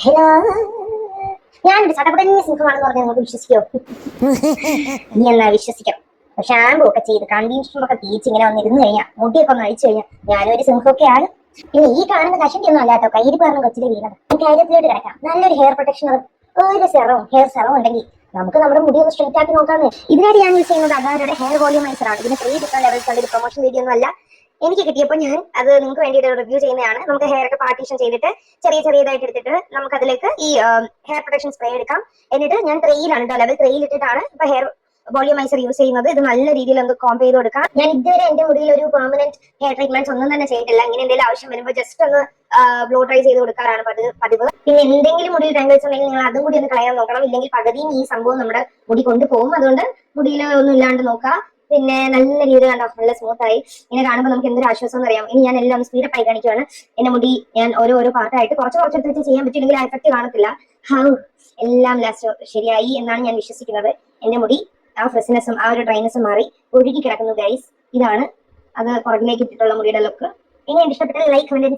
Hello, ഞാനൊരു ചട്ടക്കുടഞ്ഞ സിംഹമാണെന്ന് പറഞ്ഞാൽ നിങ്ങൾക്ക് വിശ്വസിക്കോ? നീ എന്നാ വിശ്വസിക്കാം. ഷാമ്പൂ ഒക്കെ ചെയ്ത് കണ്ടീഷണറൊക്കെ തേച്ച് ഇങ്ങനെ വന്നിരുന്നു കഴിഞ്ഞാൽ മുടിയൊക്കെ ഒന്ന് അഴിച്ചു കഴിഞ്ഞാൽ ഞാനൊരു സിംഹമൊക്കെ ആണ്. പിന്നെ ഈ കാണുന്ന കഷണ്ടി ഒന്നും അല്ലാട്ടോ, കയ്യിൽ പറഞ്ഞ കൊച്ചിലെ വീണത്. കാര്യത്തിലോട്ട് കിടക്കാം. നല്ലൊരു ഹെയർ പ്രൊട്ടക്ഷണർ, ഒരു ഹെയർ സെറം ഉണ്ടെങ്കിൽ നമുക്ക് നമ്മുടെ മുടി ഒന്ന് സ്ട്രെയിറ്റ് ആക്കി നോക്കാമെന്ന്. ഇതിനായിട്ട് ഞാൻ യൂസ് ചെയ്യുന്നത് അഗാരോയുടെ ഹെയർ വോളിയമൈസർ ആണ്. ഇതിന് 3 ഡിഫറെന്റ് ലെവൽസ് ഉണ്ട്. പ്രൊമോഷൻ വീഡിയോ ഒന്നും അല്ല, എനിക്ക് കിട്ടിയപ്പോൾ ഞാൻ അത് നിങ്ങൾക്ക് വേണ്ടിയിട്ട് റിവ്യൂ ചെയ്യുന്നതാണ്. നമുക്ക് ഹെയർ ഒക്കെ പാർട്ടീഷൻ ചെയ്തിട്ട് ചെറിയതായിട്ട് എടുത്തിട്ട് നമുക്ക് അതിലേക്ക് ഈ ഹെയർ പ്രൊട്ടക്ഷൻ സ്പ്രേ എടുക്കാം. എന്നിട്ട് ഞാൻ 3യിലാണ് ലെവൽ 3യിൽ ഇട്ടിട്ടാണ് ഇപ്പൊ ഹെയർ വോളിയമൈസർ യൂസ് ചെയ്യുന്നത്. ഇത് നല്ല രീതിയിൽ നമുക്ക് കോംപ് ചെയ്ത് കൊടുക്കാം. ഞാൻ ഇതുവരെ എന്റെ മുടിയിൽ ഒരു പെർമനന്റ് ഹെയർ ട്രീറ്റ്മെന്റ്സ് ഒന്നും തന്നെ ചെയ്തിട്ടില്ല. ഇങ്ങനെ എന്തെങ്കിലും ആവശ്യം വരുമ്പോൾ ജസ്റ്റ് ഒന്ന് ബ്ലോ ഡ്രൈ ചെയ്ത് കൊടുക്കാറാണ് പതിവ്. പിന്നെ എന്തെങ്കിലും മുടിയിൽ ടാങ്കിൾസ് ഉണ്ടെങ്കിൽ നിങ്ങൾ അതും കൂടി ഒന്ന് കളയാൻ നോക്കണം. ഇല്ലെങ്കിൽ പകുതിയും ഈ സംഭവം നമ്മുടെ മുടി കൊണ്ടുപോകും. അതുകൊണ്ട് മുടിയിൽ ഒന്നും ഇല്ലാണ്ട് നോക്കാം. പിന്നെ നല്ല രീതിയിൽ കണ്ടോ, നല്ല സ്മൂത്ത് ആയി. ഇങ്ങനെ കാണുമ്പോൾ നമുക്ക് എന്തൊരു ആശ്വാസം എന്ന് അറിയാം. ഇനി ഞാൻ എല്ലാം ഒന്ന് സ്പീഡപ്പ് ആയി കാണിക്കുകയാണ്. എന്റെ മുടി ഞാൻ ഓരോ പാർട്ടായിട്ട് കുറച്ച് വെച്ച് ചെയ്യാൻ പറ്റില്ലെങ്കിൽ ആ എഫക്റ്റ് കാണത്തില്ല. എല്ലാം ലാസ്റ്റ് ശരിയായി എന്നാണ് ഞാൻ വിശ്വസിക്കുന്നത്. എന്റെ മുടി ആ ഫ്രഷ്നെസ്സും ആ ഒരു ഡ്രൈനെസ്സും മാറി ഒഴുകി കിടക്കുന്നു ഗൈസ്. ഇതാണ് അത് പുറകിലേക്ക് ഇട്ടിട്ടുള്ള മുടിയുടെ ലുക്ക്. എങ്ങനെ ഇഷ്ടപ്പെട്ടത് ലൈക്ക് കമന്റ്